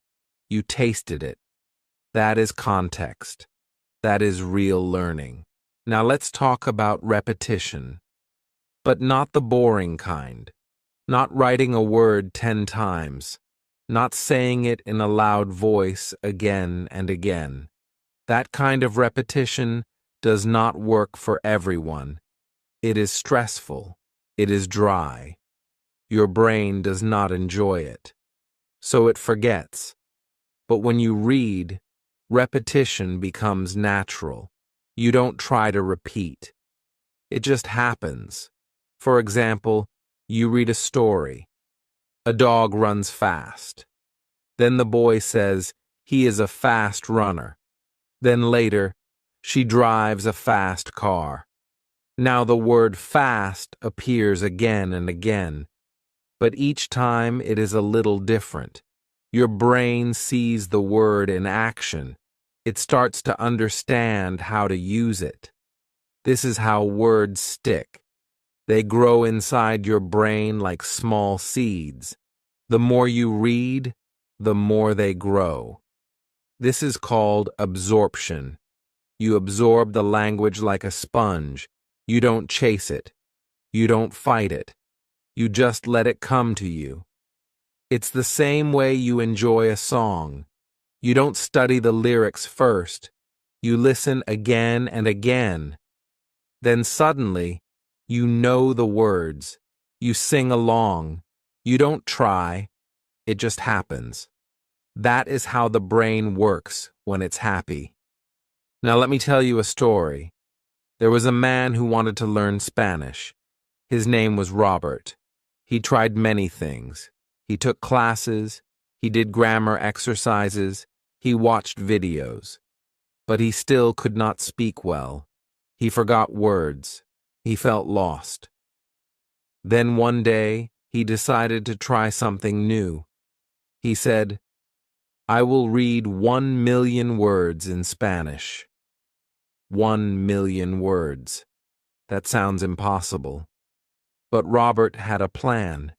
You tasted it. That is context. That is real learning. Now let's talk about repetition. But not the boring kind. Not writing a word 10 times. Not saying it in a loud voice again and again. That kind of repetition does not work for everyone. It is stressful. It is dry. Your brain does not enjoy it. So it forgets. But when you read, repetition becomes natural. You don't try to repeat. It just happens. For example, you read a story. A dog runs fast. Then the boy says, he is a fast runner. Then later, she drives a fast car. Now the word fast appears again and again, but each time it is a little different. Your brain sees the word in action. It starts to understand how to use it. This is how words stick. They grow inside your brain like small seeds. The more you read, the more they grow. This is called absorption. You absorb the language like a sponge. You don't chase it. You don't fight it. You just let it come to you. It's the same way you enjoy a song. You don't study the lyrics first. You listen again and again. Then suddenly, you know the words. You sing along. You don't try. It just happens. That is how the brain works when it's happy. Now let me tell you a story. There was a man who wanted to learn Spanish. His name was Robert. He tried many things. He took classes. He did grammar exercises. He watched videos. But he still could not speak well. He forgot words. He felt lost. Then one day, he decided to try something new. He said, I will read 1,000,000 words in Spanish. 1,000,000 words. That sounds impossible. But Robert had a plan.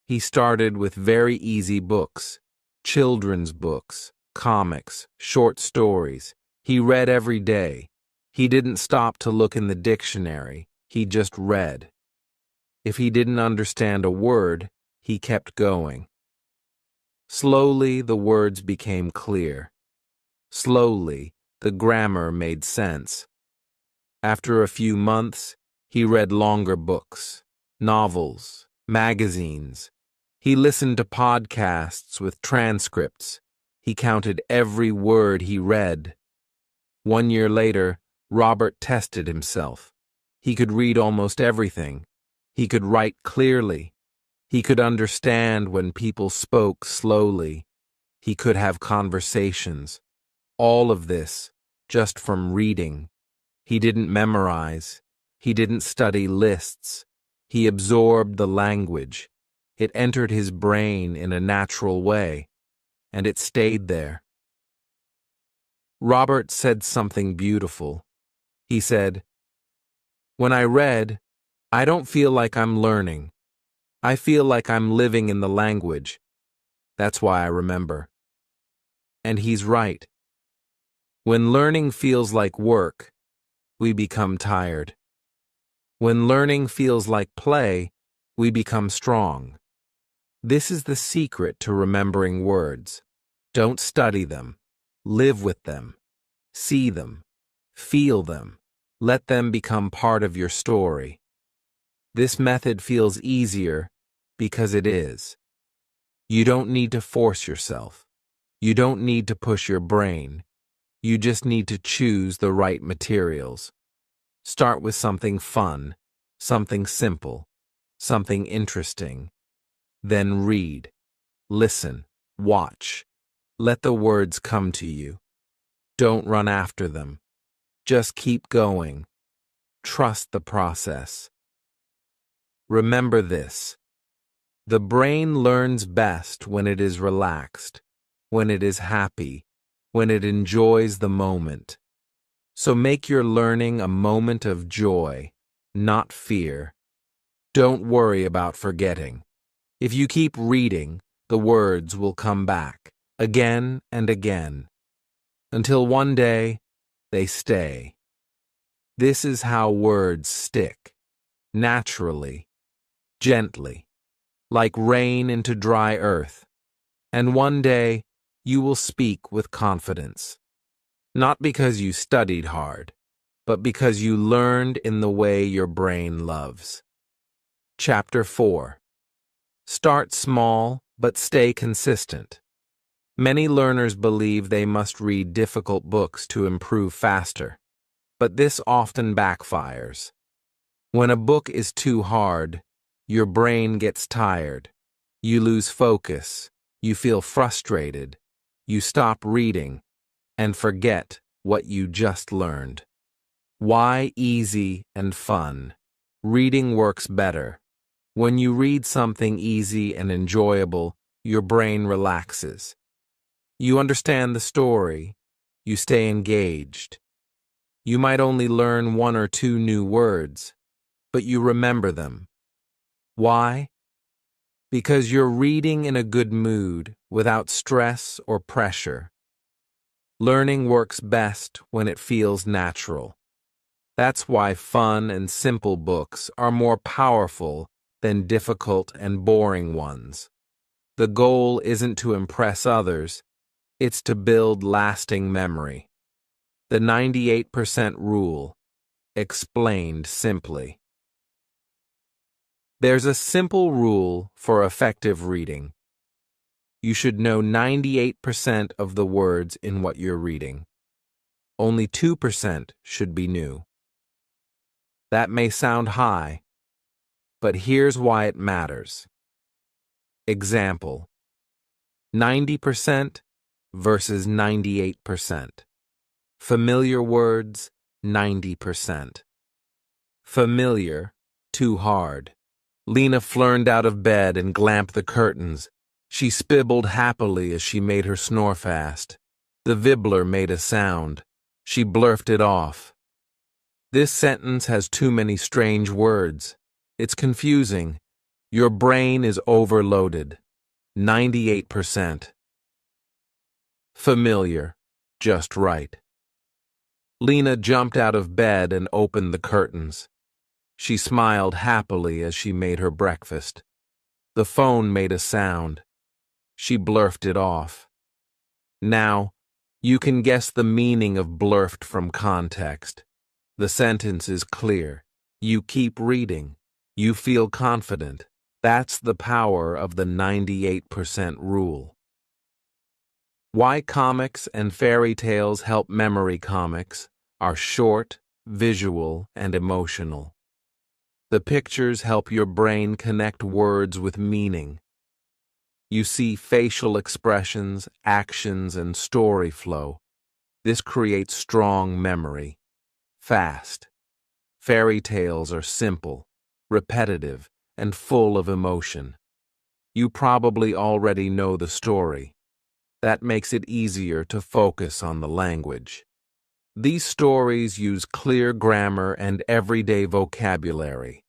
He started with very easy books, children's books, comics, short stories. He read every day. He didn't stop to look in the dictionary. He just read. If he didn't understand a word, he kept going. Slowly, the words became clear. Slowly, the grammar made sense. After a few months, he read longer books, novels, magazines. He listened to podcasts with transcripts. He counted every word he read. 1 year later, Robert tested himself. He could read almost everything. He could write clearly. He could understand when people spoke slowly. He could have conversations. All of this just from reading. He didn't memorize. He didn't study lists. He absorbed the language. It entered his brain in a natural way, and it stayed there. Robert said something beautiful. He said, when I read, I don't feel like I'm learning. I feel like I'm living in the language. That's why I remember. And he's right. When learning feels like work, we become tired. When learning feels like play, we become strong. This is the secret to remembering words. Don't study them. Live with them. See them. Feel them. Let them become part of your story. This method feels easier because it is. You don't need to force yourself. You don't need to push your brain. You just need to choose the right materials. Start with something fun, something simple, something interesting. Then read, listen, watch. Let the words come to you. Don't run after them. Just keep going. Trust the process. Remember this. The brain learns best when it is relaxed, when it is happy, when it enjoys the moment. So make your learning a moment of joy, not fear. Don't worry about forgetting. If you keep reading, the words will come back, again and again, until one day they stay. This is how words stick, naturally, gently, like rain into dry earth, and one day you will speak with confidence. Not because you studied hard, but because you learned in the way your brain loves. Chapter 4. Start small, but stay consistent. Many learners believe they must read difficult books to improve faster, but this often backfires. When a book is too hard, your brain gets tired. You lose focus. You feel frustrated. You stop reading and forget what you just learned. Why easy and fun? Reading works better. When you read something easy and enjoyable, your brain relaxes. You understand the story. You stay engaged. You might only learn 1 or 2 new words, but you remember them. Why? Because you're reading in a good mood, without stress or pressure. Learning works best when it feels natural. That's why fun and simple books are more powerful than difficult and boring ones. The goal isn't to impress others, it's to build lasting memory. The 98% rule, explained simply. There's a simple rule for effective reading. You should know 98% of the words in what you're reading. Only 2% should be new. That may sound high, but here's why it matters. Example: 90% versus 98%. Familiar words, 90%. Familiar, too hard. Lena flirted out of bed and glamped the curtains. She spibbled happily as she made her snore fast. The vibbler made a sound. She blurted it off. This sentence has too many strange words. It's confusing. Your brain is overloaded. 98%. Familiar, just right. Lena jumped out of bed and opened the curtains. She smiled happily as she made her breakfast. The phone made a sound. She blurted it off. Now, you can guess the meaning of blurted from context. The sentence is clear. You keep reading. You feel confident. That's the power of the 98% rule. Why comics and fairy tales help memory comics are short, visual, and emotional. The pictures help your brain connect words with meaning. You see facial expressions, actions, and story flow. This creates strong memory. Fast. Fairy tales are simple, repetitive, and full of emotion. You probably already know the story. That makes it easier to focus on the language. These stories use clear grammar and everyday vocabulary.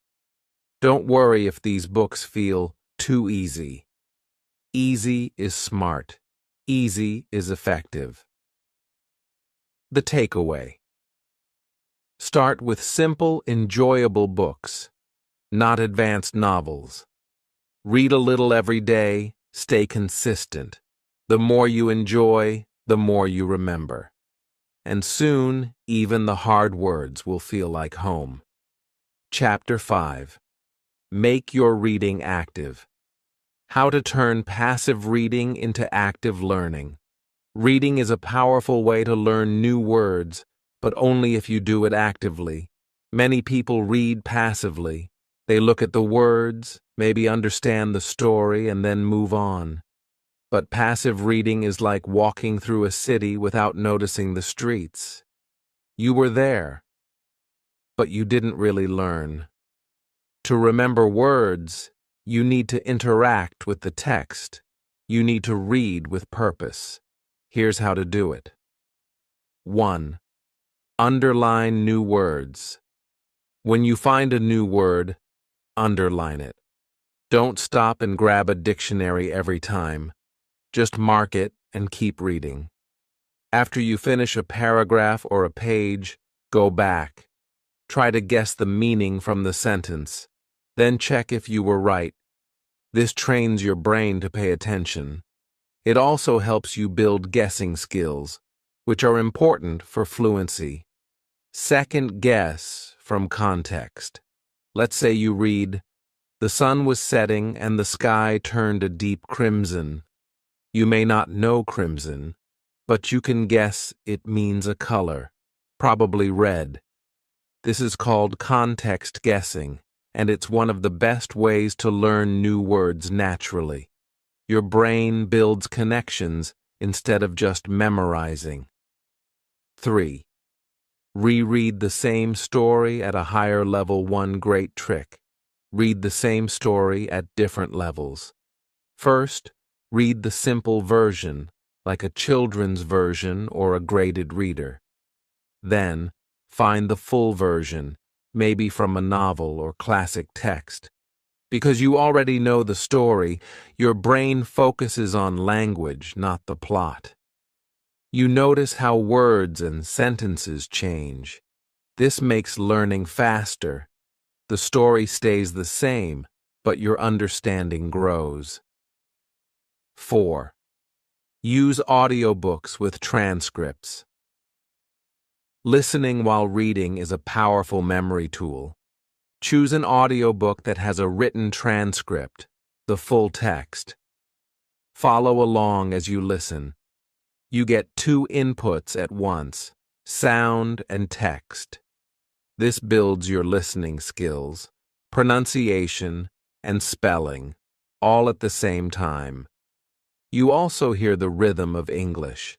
Don't worry if these books feel too easy. Easy is smart. Easy is effective. The takeaway. Start with simple, enjoyable books, not advanced novels. Read a little every day, stay consistent. The more you enjoy, the more you remember. and soon even the hard words will feel like home. Chapter 5. Make your reading active. How to turn passive reading into active learning. Reading is a powerful way to learn new words, but only if you do it actively. Many people read passively. They look at the words, maybe understand the story, and then move on. But passive reading is like walking through a city without noticing the streets. You were there, but you didn't really learn. To remember words, you need to interact with the text. You need to read with purpose. Here's how to do it. 1. Underline new words. When you find a new word, underline it. Don't stop and grab a dictionary every time. Just mark it and keep reading. After you finish a paragraph or a page, go back. Try to guess the meaning from the sentence. Then check if you were right. This trains your brain to pay attention. It also helps you build guessing skills, which are important for fluency. Second guess from context. Let's say you read, "The sun was setting and the sky turned a deep crimson." You may not know crimson, but you can guess it means a color, probably red. This is called context guessing, and it's one of the best ways to learn new words naturally. Your brain builds connections instead of just memorizing. 3. Reread the same story at a higher level. One great trick. Read the same story at different levels. First, read the simple version, like a children's version or a graded reader. Then, find the full version, maybe from a novel or classic text. Because you already know the story, your brain focuses on language, not the plot. You notice how words and sentences change. This makes learning faster. The story stays the same, but your understanding grows. 4. Use audiobooks with transcripts. Listening while reading is a powerful memory tool. Choose an audiobook that has a written transcript, the full text. Follow along as you listen. You get 2 inputs at once, sound and text. This builds your listening skills, pronunciation, and spelling, all at the same time. You also hear the rhythm of English.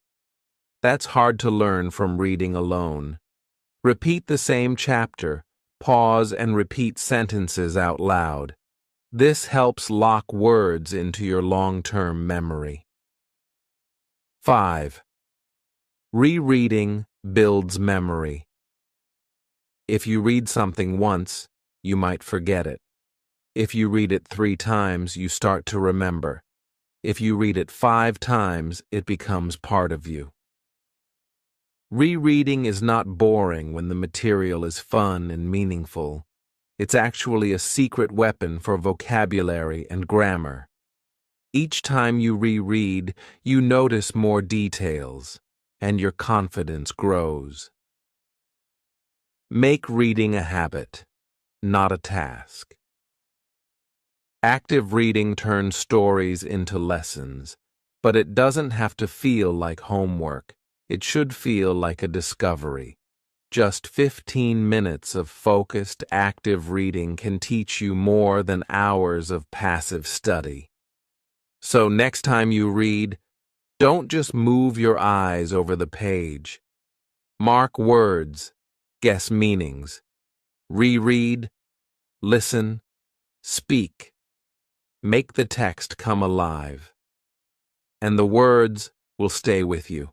That's hard to learn from reading alone. Repeat the same chapter, pause and repeat sentences out loud. This helps lock words into your long-term memory. 5. Rereading builds memory. If you read something once, you might forget it. If you read it 3 times, you start to remember. If you read it 5 times, it becomes part of you. Rereading is not boring when the material is fun and meaningful. It's actually a secret weapon for vocabulary and grammar. Each time you reread, you notice more details, and your confidence grows. Make reading a habit, not a task. Active reading turns stories into lessons, but it doesn't have to feel like homework. It should feel like a discovery. Just 15 minutes of focused, active reading can teach you more than hours of passive study. So next time you read, don't just move your eyes over the page. Mark words, guess meanings, reread, listen, speak. Make the text come alive, and the words will stay with you.